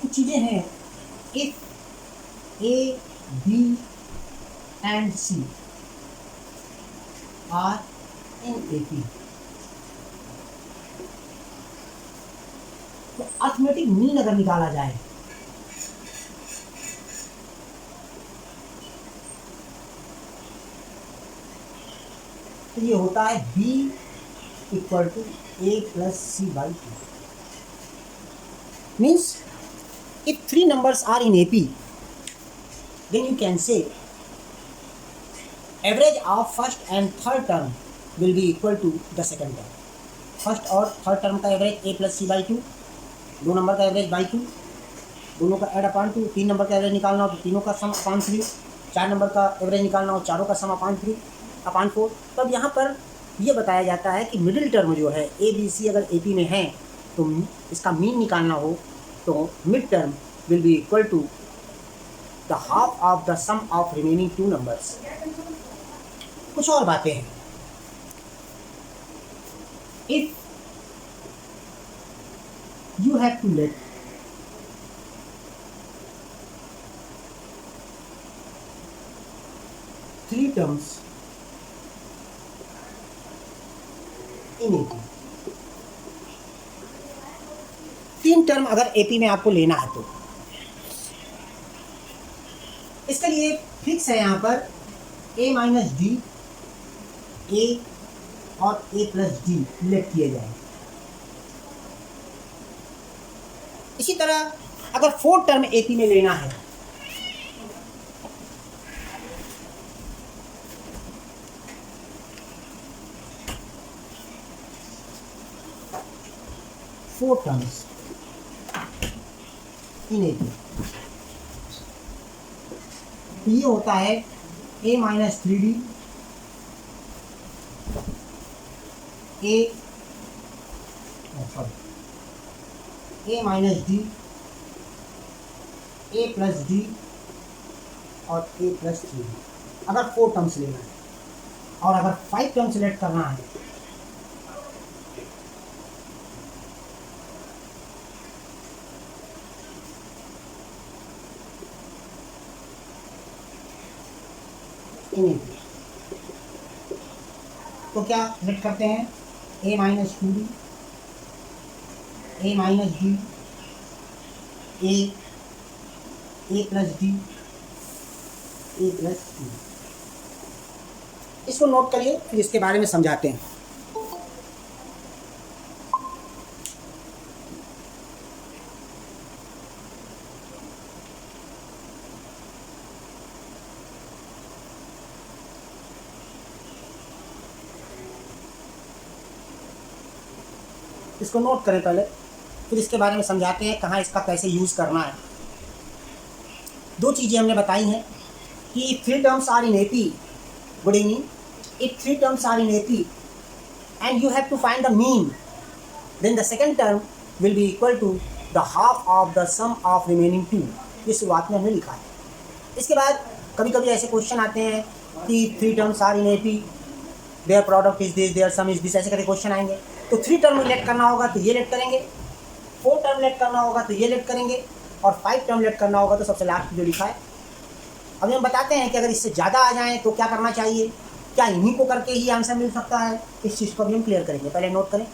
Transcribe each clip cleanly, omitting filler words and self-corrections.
कुछ चीज़ें हैं, if A B and C are in AP, तो अर्थमेटिक मीन अगर निकाला जाए तो ये होता है b equal to a plus C by two. Means if three numbers are in AP, then you can say average of first and third term will be equal to the second term. First और third term का average a plus C by two, दो number का average by two, दोनों का add upon two, तीन number का average निकालना हो तो तीनों का सम अपान थ्री, चार नंबर का एवरेज निकालना हो चारों का sum upon three upon four. तो अब यहाँ पर ये बताया जाता है कि मिडिल टर्म जो है ए बी सी अगर AP में है तो इसका मीन निकालना हो तो mid term will be equal to the half of the sum of remaining two numbers. कुछ और बातें हैं, if you have to let three terms in AP, तीन टर्म अगर AP में आपको लेना है तो इसके लिए फिक्स है यहाँ पर a माइनस डी, ए और a प्लस डी लेट किए जाए। इसी तरह अगर फोर्थ टर्म AP में लेना है फोर टर्म्स इन AP, ये होता है a minus three D, A minus D, A plus D और ए प्लस थ्री डी, अगर फोर टर्म्स लेना है। और अगर फाइव टर्म्स सेलेक्ट करना है तो क्या सेलेक्ट करते हैं a minus two D, A minus D, A plus D, A plus D. इसको नोट करिए, फिर इसके बारे में समझाते हैं। इसको नोट करें पहले, फिर इसके बारे में समझाते हैं कहाँ इसका कैसे यूज़ करना है। दो चीज़ें हमने बताई हैं कि three terms are in AP, good evening, if three terms are in AP and you have to find the mean, then the second term will be equal to the half of the sum of remaining two। ये शुरुआत में हमने लिखा है। इसके बाद कभी कभी ऐसे क्वेश्चन आते हैं कि three terms are in AP, their product is this, their sum is this, ऐसे करके क्वेश्चन आएंगे। तो थ्री टर्म लेट करना होगा तो ये लेट करेंगे, फोर टर्म लेट करना होगा तो ये लेट करेंगे, और फाइव टर्म लेट करना होगा तो सबसे लास्ट जो लिखा है। अब हम बताते हैं कि अगर इससे ज़्यादा आ जाएँ तो क्या करना चाहिए, क्या इन्हीं को करके ही आंसर मिल सकता है, इस चीज़ को भी हम क्लियर करेंगे। पहले नोट करें।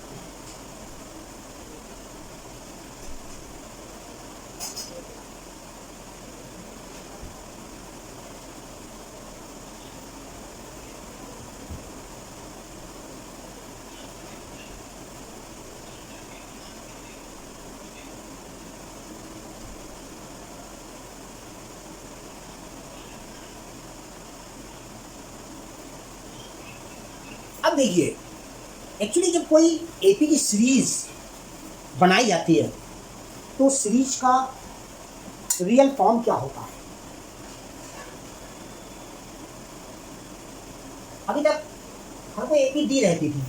अब देखिए, एक्चुअली जब कोई AP की सीरीज बनाई जाती है तो सीरीज का रियल फॉर्म क्या होता है। अभी तक हमको AP दी रहती थी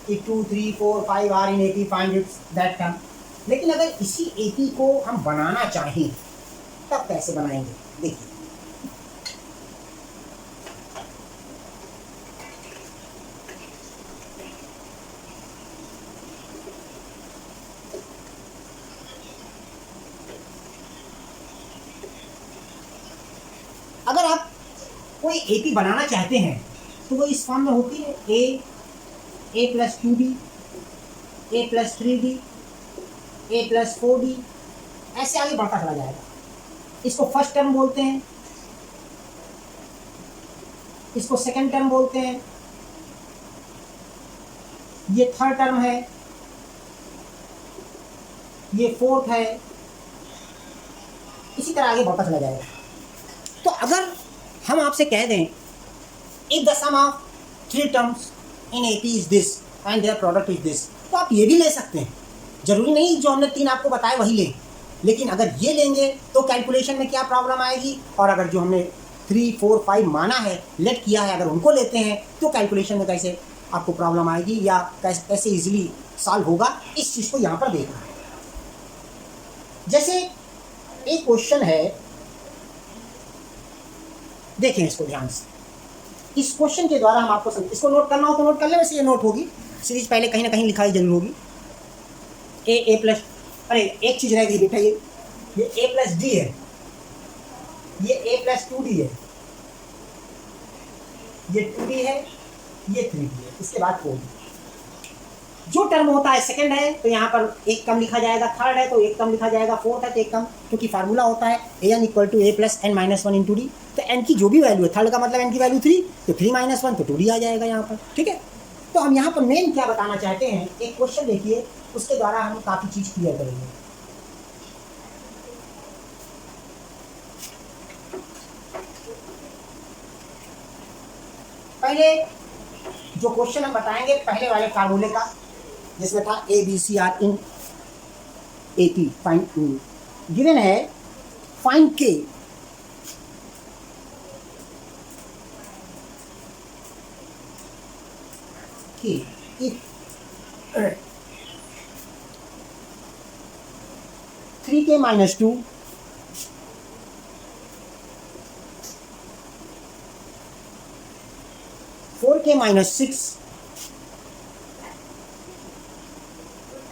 कि 2 3 4 5 are in AP, find its that term. लेकिन अगर इसी AP को हम बनाना चाहें तब कैसे बनाएंगे, देखिए। अगर आप कोई एपी बनाना चाहते हैं तो वो इस फॉर्म में होती है ए प्लस 2b, ए प्लस 3b, ए प्लस 4b, ऐसे आगे बढ़ता चला जाएगा। इसको फर्स्ट टर्म बोलते हैं, इसको सेकंड टर्म बोलते हैं, ये थर्ड टर्म है, ये फोर्थ है, इसी तरह आगे बढ़ता चला जाएगा। तो अगर हम आपसे कह दें if the sum of 3 terms in AP is this and their product is this, तो आप ये भी ले सकते हैं, जरूरी नहीं जो हमने 3 आपको बताए वही लें। लेकिन अगर ये लेंगे तो कैलकुलेशन में क्या प्रॉब्लम आएगी, और अगर जो हमने 3, 4, 5 माना है, लेट किया है, अगर उनको लेते हैं तो कैलकुलेशन में कैसे आपको प्रॉब्लम आएगी या कैसे इजीली सॉल्व होगा, इस चीज़ को यहाँ पर देखना है। जैसे एक क्वेश्चन है, देखें इसको ध्यान से। इस क्वेश्चन के द्वारा हम आपको इसको नोट करना हो तो नोट कर ले, वैसे ये नोट होगी, सीरीज पहले कहीं ना कहीं लिखाई जरूर होगी। ए प्लस, अरे एक चीज़ रह गई बेटा, ये ए प्लस डी है, ये ए प्लस 2d है, ये 2d है, ये 3d है, इसके बाद 4d। जो टर्म होता है सेकंड है तो यहाँ पर एक कम लिखा जाएगा, थर्ड है तो एक कम लिखा जाएगा, फोर्थ है तो एक कम, क्योंकि फार्मूला होता है an equal to A plus N minus 1 into D. तो n की जो भी वैल्यू है, थर्ड का मतलब n की वैल्यू 3, तो 3 माइनस 1 तो 2d आ जाएगा यहाँ पर, ठीक है। तो हम यहाँ पर मेन क्या बताना चाहते हैं, एक क्वेश्चन देखिए, उसके द्वारा हम काफ़ी चीज़ क्लियर करेंगे। पहले जो क्वेश्चन हम बताएंगे पहले वाले फार्मूले का, जिसमें था A B C are in AP, find given है, find K if 3k minus 2 4k minus 6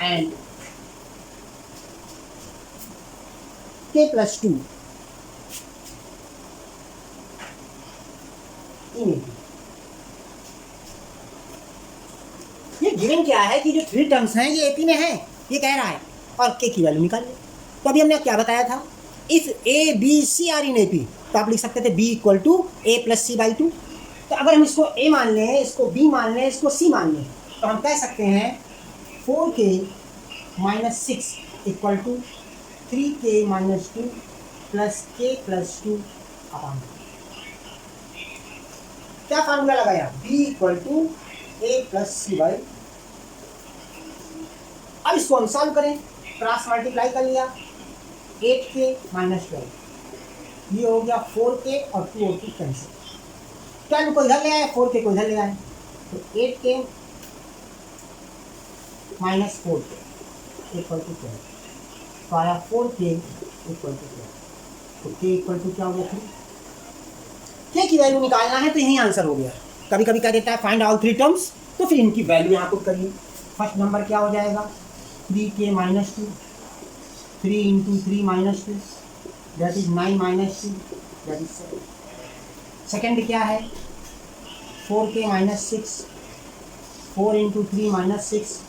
and k plus 2 in AP। ये गिवन क्या है कि जो 3 टर्म्स हैं ये एपी में है, ये कह रहा है, और के की वैल्यू निकाल ले। तो अभी हमने क्या बताया था, if A B C are in AP, तो आप लिख सकते थे B equal to A plus C by 2। तो अगर हम इसको ए मान लें, इसको बी मान लें, इसको सी मान लें, तो हम कह सकते हैं 4k minus 6 equal to 3k minus 2 plus k plus 2 upon. क्या फार्मूला लगाया, b equal to A plus C by. अब इसको हम सॉल्व करें, क्रॉस मल्टीप्लाई कर लिया, 8k माइनस 12, ये हो गया 4k और 2 और 2 कैंसिल, 12 को इधर ले आए, 4k को इधर ले आए, तो 8k minus 4k equal to 12, तो आया 4k इक्वल टू 12, तो k इक्वल टू क्या हो गया 3। k की वैल्यू निकालना है तो यही आंसर हो गया। कभी कभी कह देता है फाइंड ऑल 3 टर्म्स, तो फिर इनकी वैल्यू यहाँ पुट करिए। फर्स्ट नंबर क्या हो जाएगा, 3k minus 2, 3 into 3 minus 2, that is 9 minus 2, that is 7। Second क्या है, 4k minus 6, 4 into 3 minus 6,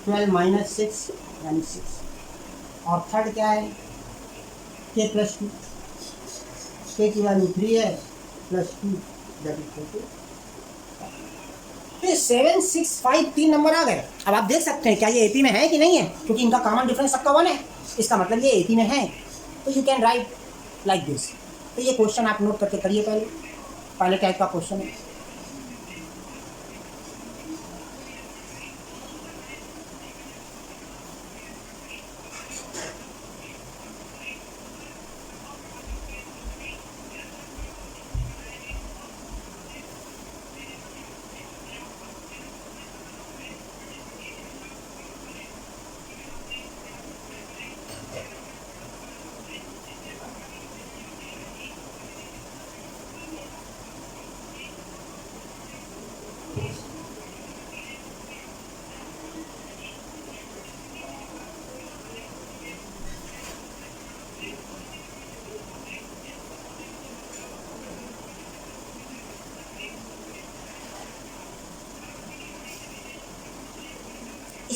12 minus 6 यानी 6। और थर्ड क्या है, k प्लस 2, k की वैल्यू 3 है, प्लस 2 दैट इज 2। 7, 6, 5 3 नंबर आ गए। अब आप देख सकते हैं क्या ये एपी में है कि नहीं है, क्योंकि इनका कॉमन डिफरेंस सबका 1 है, इसका मतलब ये एपी में है। तो you can write like this. तो ये क्वेश्चन आप नोट करके करिए, पहले टाइप का क्वेश्चन है।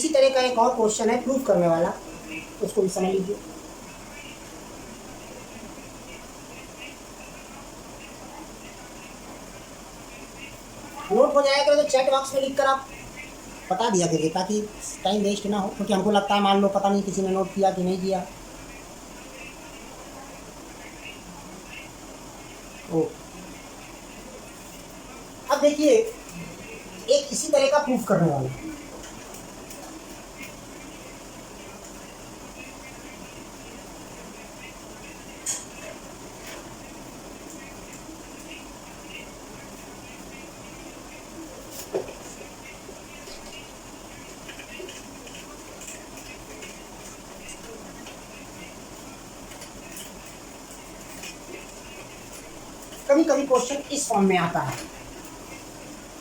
इसी तरह का एक और क्वेश्चन है प्रूफ करने वाला, उसको भी समझ लीजिए। नोट हो जाएगा तो चैट बॉक्स में लिख कर आप बता दिया करिए, ताकि टाइम वेस्ट ना हो, क्योंकि हमको लगता है मान लो पता नहीं किसी ने नोट किया कि नहीं किया। ओ अब देखिए एक इसी तरह का प्रूफ करने वाला, कभी कभी क्वेश्चन इस फॉर्म में आता है,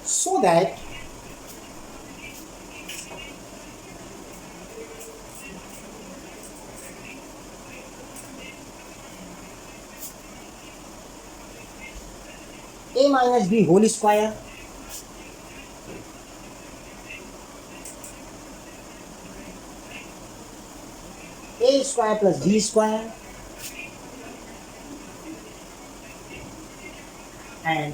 so that a minus B whole square A square plus B square and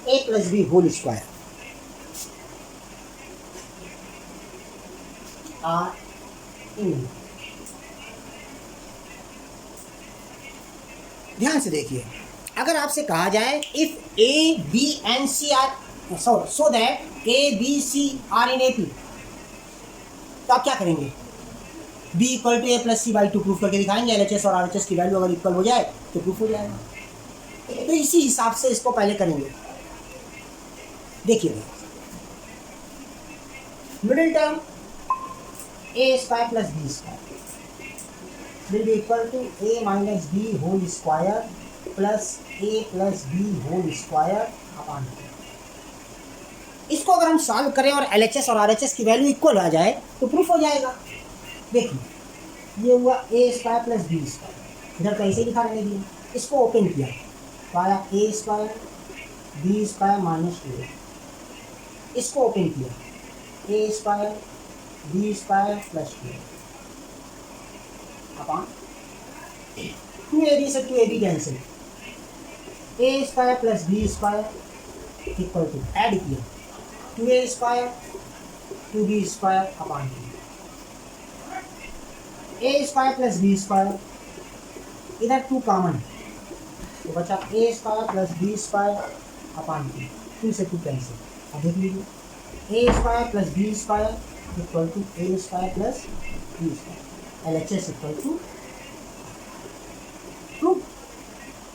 a plus B whole square are in. ध्यान से देखिए, अगर आपसे कहा जाए if A B and C are so that A B C are in A P, तो आप क्या करेंगे? B equal to A plus C by two proof करके दिखाएंगे। एल एच एस और आर एच एस की वैल्यू अगर equal हो जाए तो प्रूफ हो जाएगा। तो इसी हिसाब से इसको पहले करेंगे। देखिए middle term A square plus B square will be equal to a minus b whole square plus a plus b whole square upon. इसको अगर हम सॉल्व करें और LHS और RHS की वैल्यू इक्वल आ जाए तो प्रूफ हो जाएगा। देखिए ये हुआ a square plus B square, इधर कैसे लिखा रहने दिया, इसको ओपन किया तो आया a square B square minus two, इसको ओपन किया a square B square plus two upon 2ab से 2ab cancel, a square plus B square equal to add किया 2a square 2b square upon a square plus B square, इधर 2 common तो बचा a square plus B square upon 2 से 2 cancel. अब देख लीजिए a square plus B square equal to a square plus B square, LHS equal to proof.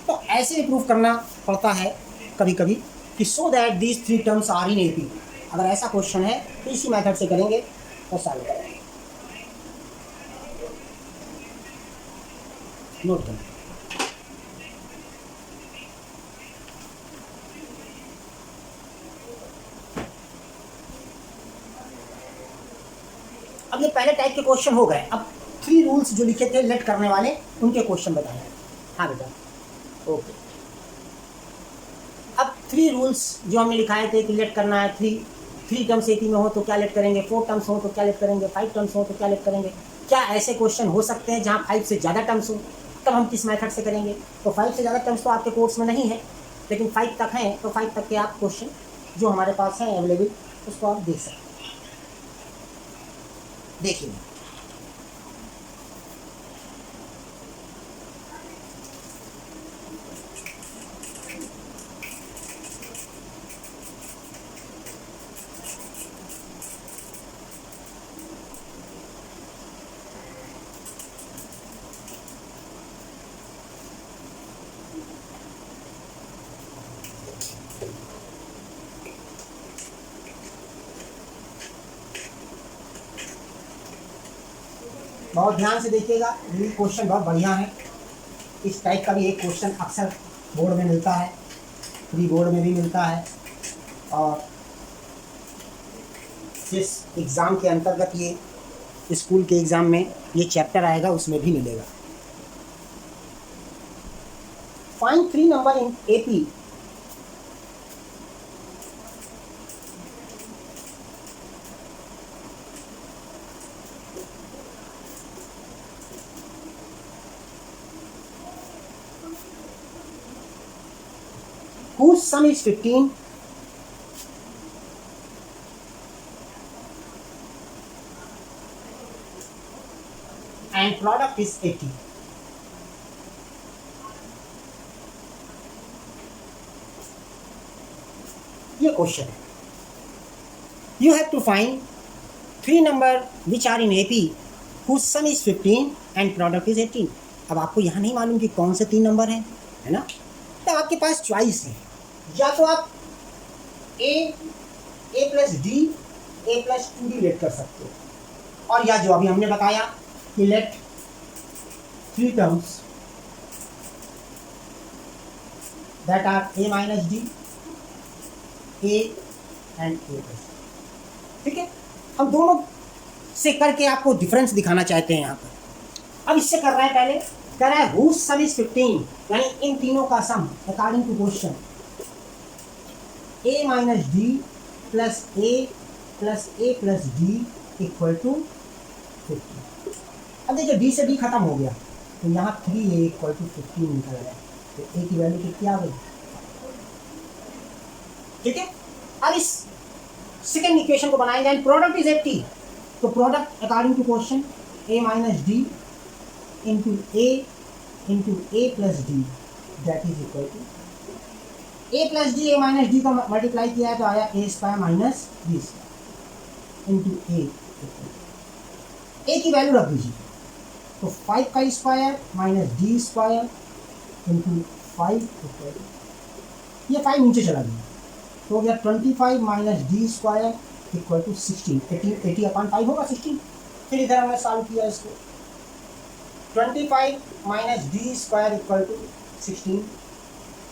तो ऐसे ही proof करना पड़ता है कभी कभी कि so that these three terms are in AP. अगर ऐसा क्वेश्चन है तो इसी मेथड से करेंगे तो सॉल्व करेंगे। नोट करें, अब ये पहले टाइप के क्वेश्चन हो गए। अब 3 रूल्स जो लिखे थे लेट करने वाले उनके क्वेश्चन बताए। हाँ बेटा ओके। अब 3 रूल्स जो हमने लिखाए थे कि लेट करना है, 3 टर्म्स एपी में हो तो क्या लेट करेंगे, 4 टर्म्स हो तो क्या लेट करेंगे, 5 टर्म्स हो तो क्या लेट करेंगे। क्या ऐसे क्वेश्चन हो सकते हैं जहाँ 5 से ज़्यादा टर्म्स हो, तब हम किस मेथड से करेंगे। तो 5 से ज़्यादा टर्म्स तो आपके कोर्स में नहीं है, लेकिन 5 तक हैं, तो 5 तक के आप क्वेश्चन जो हमारे पास हैं अवेलेबल उसको आप देख सकते हैं। देखिए बहुत ध्यान से देखिएगा, ये क्वेश्चन बहुत बढ़िया है। इस टाइप का भी एक क्वेश्चन अक्सर बोर्ड में मिलता है, प्री बोर्ड में भी मिलता है, और जिस एग्ज़ाम के अंतर्गत ये स्कूल के एग्ज़ाम में ये चैप्टर आएगा उसमें भी मिलेगा। Find 3 number in AP whose sum is 15 and product is 80. ये क्वेश्चन है. You have to find 3 number which are in AP whose sum is 15 and product is 18. अब आपको यहाँ नहीं मालूम कि कौन से 3 नंबर हैं, है ना? तो आपके पास चॉइस है, या तो आप a plus D a plus 2d let कर सकते हो, और या जो अभी हमने बताया कि late 3 terms that are a minus d, a and a plus. ठीक है, हम दोनों से करके आपको डिफरेंस दिखाना चाहते हैं यहाँ पर. अब इससे कर रहा है, पहले कह रहा है whose sum is 15, यानी इन तीनों का sum according to question a minus D plus a plus D equal to 15. अब देखिए d से d खत्म हो गया, तो यहाँ 3a इक्वल टू 15 निकल रहा है, तो a की वैल्यू कितनी आ गई. ठीक है, अब इस सेकेंड इक्वेशन को बनाएंगे एंड प्रोडक्ट इज 80. तो product according to question a minus D into a plus D that is equal to a plus D, a minus D को मल्टीप्लाई किया है तो आया a square minus B square into a की value रख दीजिए, तो 5 का square minus D square into 5 equal to, ये 5 नीचे चला गया तो हो गया 25 minus D square equal to 16. 80 upon 5 होगा 16. फिर इधर हमने सॉल्व किया इसको, 25 minus D square equal to 16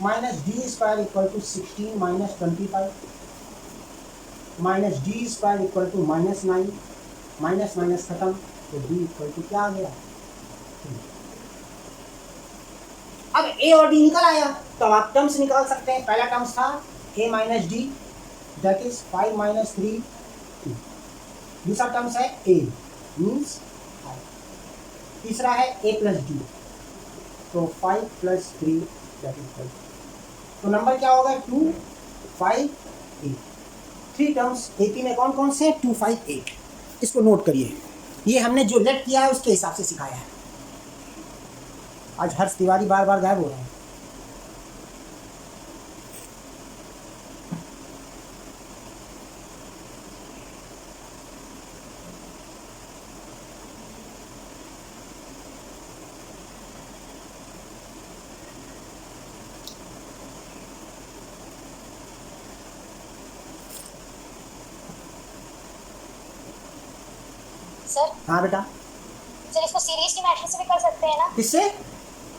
minus D square equal to 16 minus 25 minus D square equal to minus 9, minus minus खत्म, तो डी इक्वल टू क्या आ गया. अब ए और डी निकल आया, तो आप टर्म्स निकाल सकते हैं. पहला टर्म्स था a minus D that is 5 minus 3, दूसरा टर्म्स है a मीन्स 5, तीसरा है a प्लस डी, तो 5 प्लस 3 दैट इज 5. तो नंबर क्या होगा 2, 5, 8. 3 टर्म्स AP में कौन कौन से हैं 2, 5, 8. इसको नोट करिए, ये हमने जो लेट किया है उसके हिसाब से सिखाया है. आज हर्ष तिवारी बार बार गायब हो रहे हैं. सर. हाँ बेटा. सर इसको सीरीज की मैट्रिक्स से भी कर सकते हैं ना? किससे?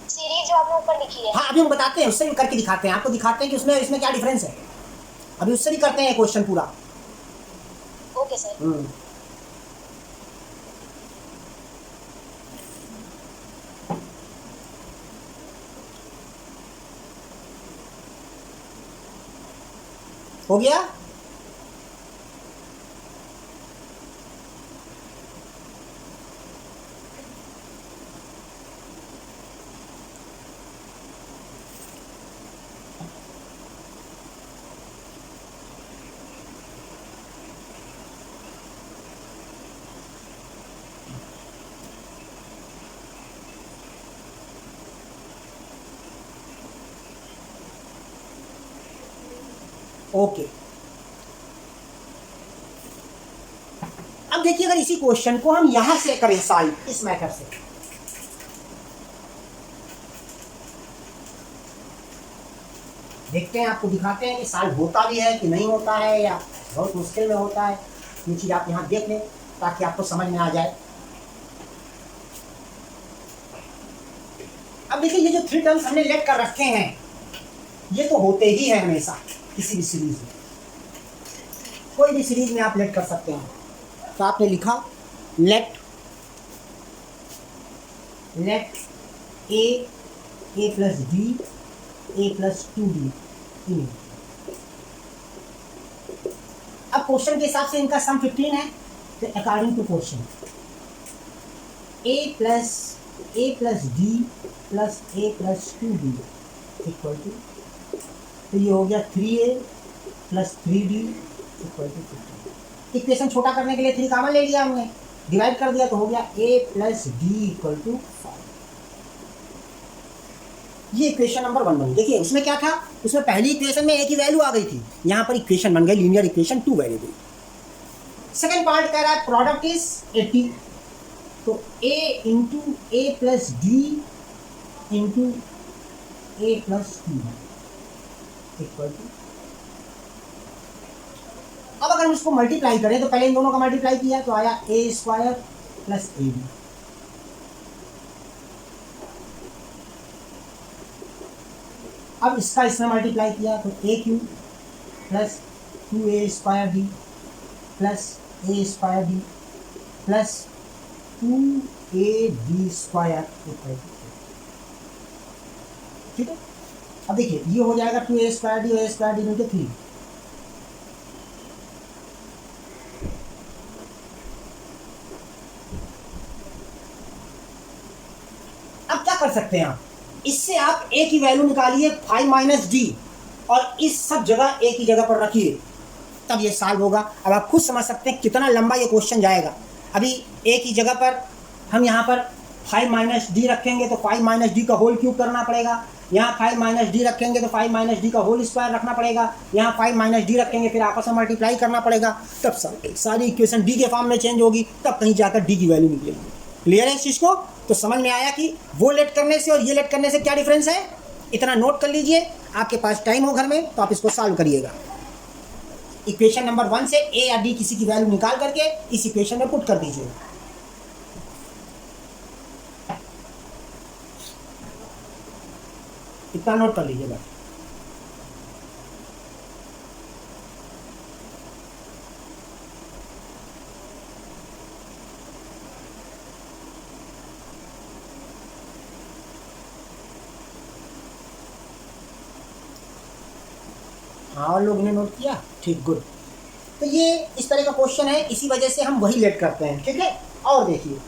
सीरीज जो आपने ऊपर लिखी है. हाँ अभी हम बताते हैं, उससे भी करके दिखाते हैं, आपको दिखाते हैं कि उसमें इसमें क्या डिफरेंस है. अभी उससे भी करते हैं क्वेश्चन पूरा. Okay sir. हो गया. ओके. अब देखिए, अगर इसी क्वेश्चन को हम यहां से करें सॉल्व इस मेथड से, देखते हैं, आपको दिखाते हैं कि सॉल्व होता भी है कि नहीं होता है या बहुत मुश्किल में होता है. ये चीज आप यहां देख लें ताकि आपको समझ में आ जाए. अब देखिए, ये जो 3 टर्म्स हमने लेट कर रखे हैं ये तो होते ही है हमेशा किसी भी सीरीज में. कोई भी सीरीज में आप लेट कर सकते हैं. तो आपने लिखा let a plus D a plus 2d. अब क्वेश्चन के हिसाब से इनका सम 15 है, तो according to question a plus D plus a plus 2d equal to तो ये हो गया 3a plus 3d equal to 15। Equation छोटा करने के लिए 3 कॉमन ले लिया हमने, डिवाइड कर दिया तो हो गया a plus D equal to 5। ये इक्वेशन नंबर 1 बन। देखिए उसमें क्या था, उसमें पहली इक्वेशन में a की वैल्यू आ गई थी, यहाँ पर इक्वेशन बन गई linear equation 2 variable. Second part कह रहा है प्रोडक्ट इज 80, तो a into A plus D into A plus T equal to, अब अगर हम इसको मल्टीप्लाई करें तो पहले इन दोनों का मल्टीप्लाई किया तो आया A square plus A B. अब इसका इसमें मल्टीप्लाई किया तो A Q plus 2a square D plus A square D plus 2ab square equal to, ठीक है। अब देखिए ये हो जाएगा 2a स्क्वायर डी इंटू 3। अब क्या कर सकते हैं आप, इससे आप a की वैल्यू निकालिए 5 माइनस डी और इस सब जगह a की जगह पर रखिए, तब ये सॉल्व होगा। अब आप खुद समझ सकते हैं कितना लंबा ये क्वेश्चन जाएगा। अभी a की जगह पर हम यहाँ पर 5 माइनस डी रखेंगे तो 5 माइनस डी का होल क्यूब करना पड़ेगा, यहाँ 5 माइनस डी रखेंगे तो 5 माइनस डी का होल स्क्वायर रखना पड़ेगा, यहाँ 5 माइनस डी रखेंगे फिर आपस में मल्टीप्लाई करना पड़ेगा, तब सारी इक्वेशन डी के फॉर्म में चेंज होगी, तब कहीं जाकर डी की वैल्यू निकलेगी। क्लियर है इस चीज़ को? तो समझ में आया कि वो लेट करने से और ये लेट करने से क्या डिफरेंस है, इतना नोट कर लीजिए। आपके पास टाइम हो घर में तो आप इसको सॉल्व करिएगा। इक्वेशन नंबर 1 से ए या डी किसी की वैल्यू निकाल करके इस इक्वेशन में पुट कर दीजिए। इतना नोट कर लीजिए बस। हाँ और लोग ने नोट किया, ठीक, गुड। तो ये इस तरह का क्वेश्चन है, इसी वजह से हम वही लेट करते हैं, ठीक है। और देखिए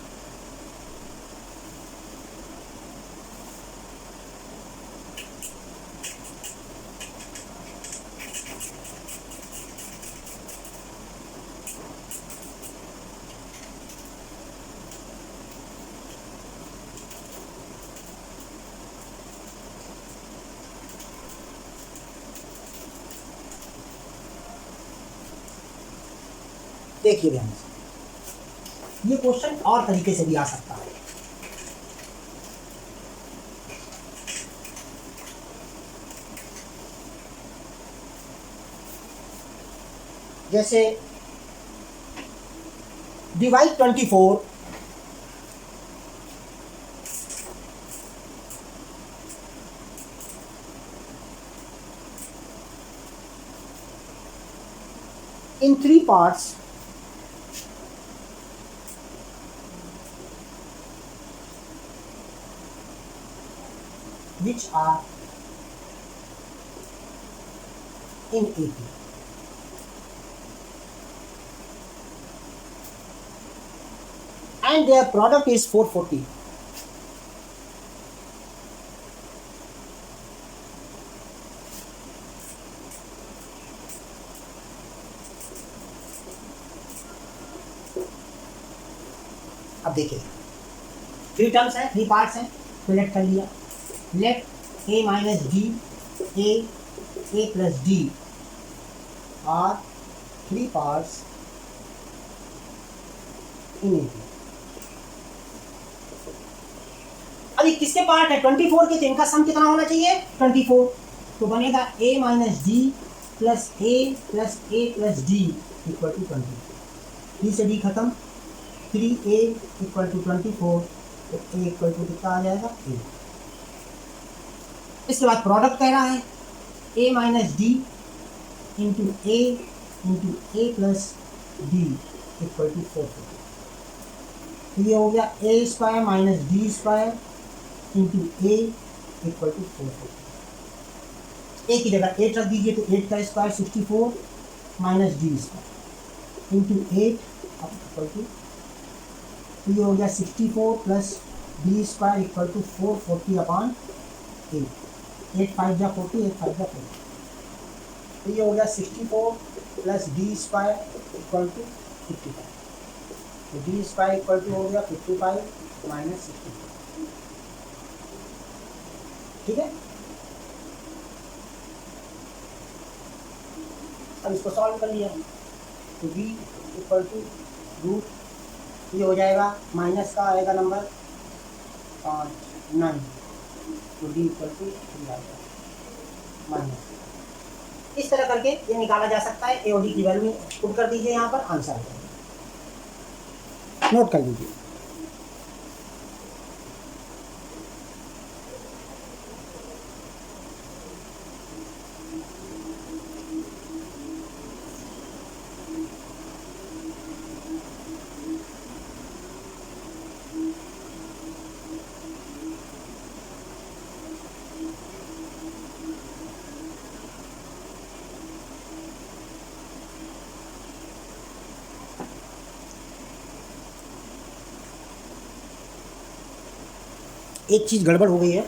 देखिए ध्यान से, ये क्वेश्चन और तरीके से भी आ सकता है। जैसे divide 24 in 3 parts which are in AP. And their product is 440. अब देखिए 3 टर्म्स हैं, 3 पार्ट्स हैं, तो लेट कर लिया। Let a minus D A plus D are 3 parts in A. अभी किसके पार्ट है, 24 के, तो इनका सम कितना होना चाहिए, 24। तो बनेगा a minus D plus A plus D equal to 20। D से डी खत्म, 3a इक्वल टू 24, तो a इक्वल टू कितना आ जाएगा, a। इसके बाद प्रोडक्ट कह रहा है a minus D into A plus D equal to 440। तो ये हो गया a square minus D square into A equal to 440। A की जगह 8 रख दीजिए, तो 8 का square 64 minus D square into 8 equal to, तो ये हो गया 64 plus D square equal to 440 upon 8। 8 5 जा 40, 8 5 जा 40। तो ये हो गया 64 plus D square equal to 55। तो डी स्क्वायर इक्वल टू हो गया 55 माइनस 64। ठीक है, अब इसको सॉल्व कर लिया तो b इक्वल टू रूट, ये हो जाएगा माइनस का आएगा नंबर 9, तो d इक्वल टू माइनस। इस तरह करके ये निकाला जा सकता है। ए और डी की वैल्यू पुट कर दीजिए, यहाँ पर आंसर आ जाएगा, नोट कर लीजिए। एक चीज़ गड़बड़ हो गई है,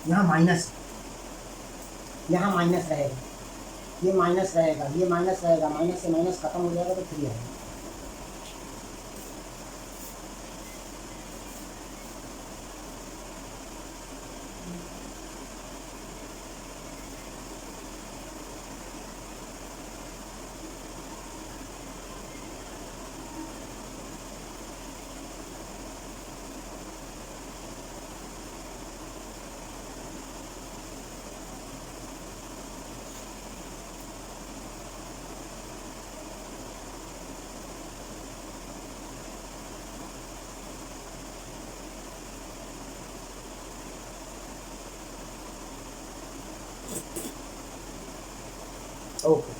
यहाँ माइनस, यहाँ माइनस रहेगा, ये माइनस रहेगा, ये माइनस रहेगा, माइनस से माइनस खत्म हो जाएगा तो 3 आएगा। ओके,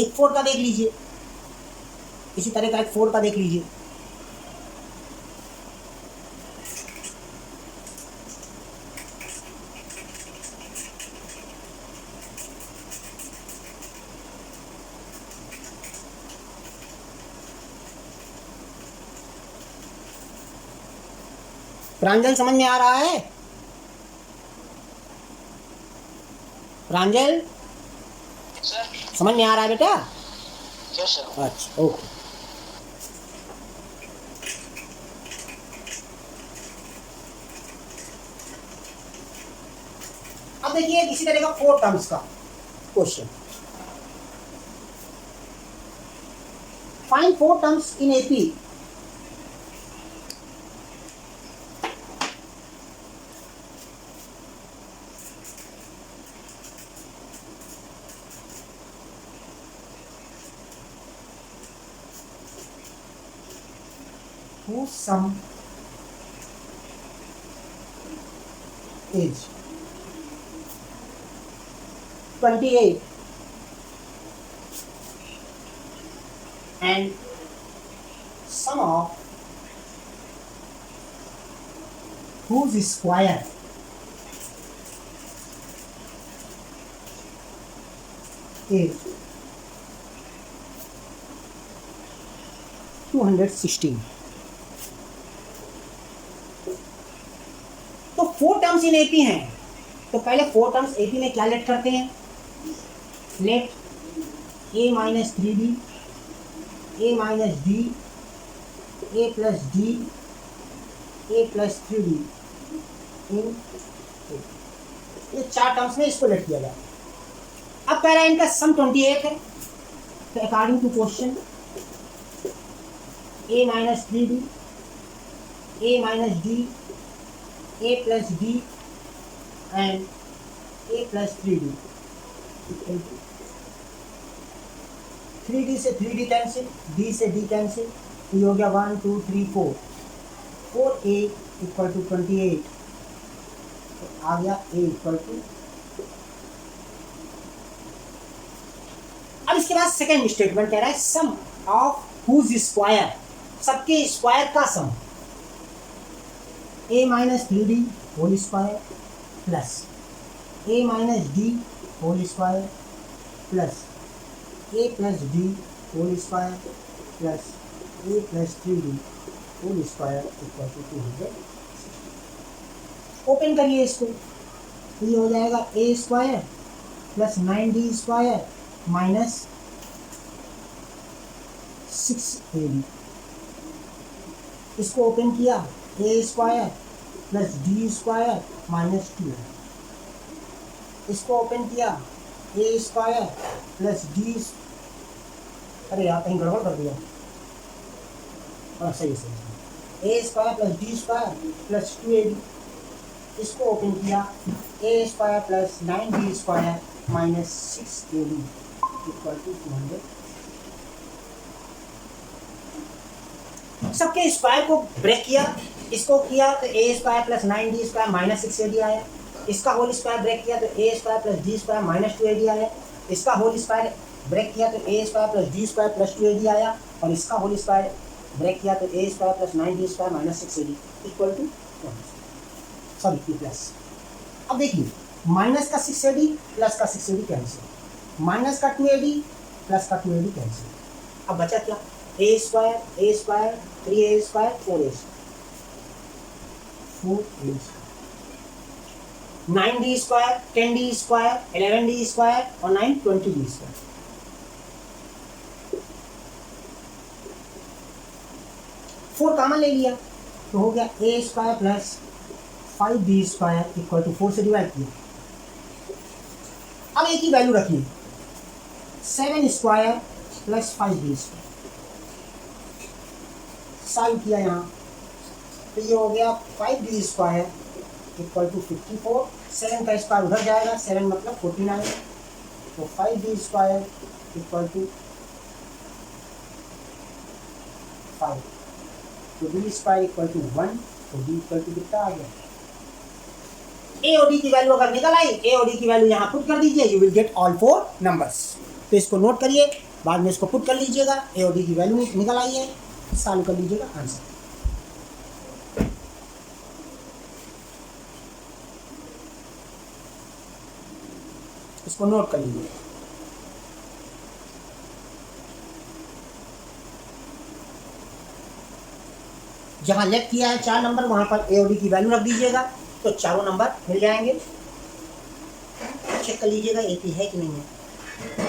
एक 4 का देख लीजिए, इसी तरह का एक 4 का देख लीजिए। प्रांजल समझ में आ रहा है? प्रांजल सर समझ में आ रहा है बेटा? Yes sir. अच्छा ओके, अब देखिए इसी तरह का 4 टर्म्स का question. Find 4 terms in AP whose sum is 28 and sum of whose square is 216। तो 4 टर्म्स इन एपी हैं, तो पहले 4 टर्म्स एपी में क्या लेट करते हैं? Let a minus 3d, a minus d, a plus d, a plus 3d इन, ये 4 टर्म्स में इसको लेट किया जाए। अब कह रहा है इनका सम 28 है, तो according to question a minus 3d, a minus d, a plus d and a plus 3d, 3d से 3d कैंसिल, d से d कैंसिल, तो ये हो गया 1 2 3 4, 4a इक्वल टू 28, तो आ गया a इक्वल टू। अब इसके बाद सेकेंड स्टेटमेंट कह रहा है सम ऑफ हुज स्क्वायर, सबके स्क्वायर का sum a minus 3d whole square plus a minus d whole square plus a plus d whole square plus a plus 3d whole square equal to 200। Open करिए इसको, तो ये हो जाएगा A square plus 9d square minus 6ab। इसको open किया, A square plus D square minus 2। इसको open किया, ए स्क्वायर प्लस डी, अरे यार कहीं गड़बड़ कर दिया, हाँ सही सही, A square plus D square plus 2ab। इसको ओपन किया, A square plus 9d square minus 6ab equal to 200। सबके स्क्वायर को ब्रेक किया, इसको किया तो A square plus 9d square minus 6ab आया। इसका होल स्क्वायर ब्रेक किया तो A square plus D square minus 2ab आया। इसका होल स्क्वायर ब्रेक किया तो A square plus D square plus 2ab आया। और इसका होल स्क्वायर ब्रेक किया तो A square plus 9d square minus 6ab equal to sorry plus. अब देखिए माइनस का 6ab प्लस का 6ab कैंसिल, माइनस का 2ab प्लस का 2ab कैंसिल। अब बचा क्या, A square 3a square 4a 9d square 10d square 11d square और 9 20d स्क्वायर। फोर कॉमन ले लिया तो हो गया A square plus 5d square equal to 4 से डिवाइड किया। अब एक ही वैल्यू रखिए, 7 square plus 5d square, solve किया यहाँ तो ये हो गया 5d स्क्वायर इक्वल टू 54। 7 का स्क्वायर उधर जाएगा, 7 मतलब 49, तो 5d स्क्वायर इक्वल टू 5, तो d स्क्वायर इक्वल टू 1, तो d इक्वल टू कितना आ गया। ए और डी की वैल्यू अगर निकल आई, ए और डी की वैल्यू यहाँ पुट कर दीजिए, you will get all 4 numbers. तो इसको नोट करिए, बाद में इसको पुट कर लीजिएगा, ए और डी की वैल्यू निकल आई है, सॉल्व कर लीजिएगा आंसर। इसको नोट कर लीजिए। जहां लेफ्ट किया है 4 नंबर, वहां पर ए और डी की वैल्यू रख दीजिएगा, तो चारों नंबर मिल जाएंगे। चेक कर लीजिएगा ए पी है कि नहीं है।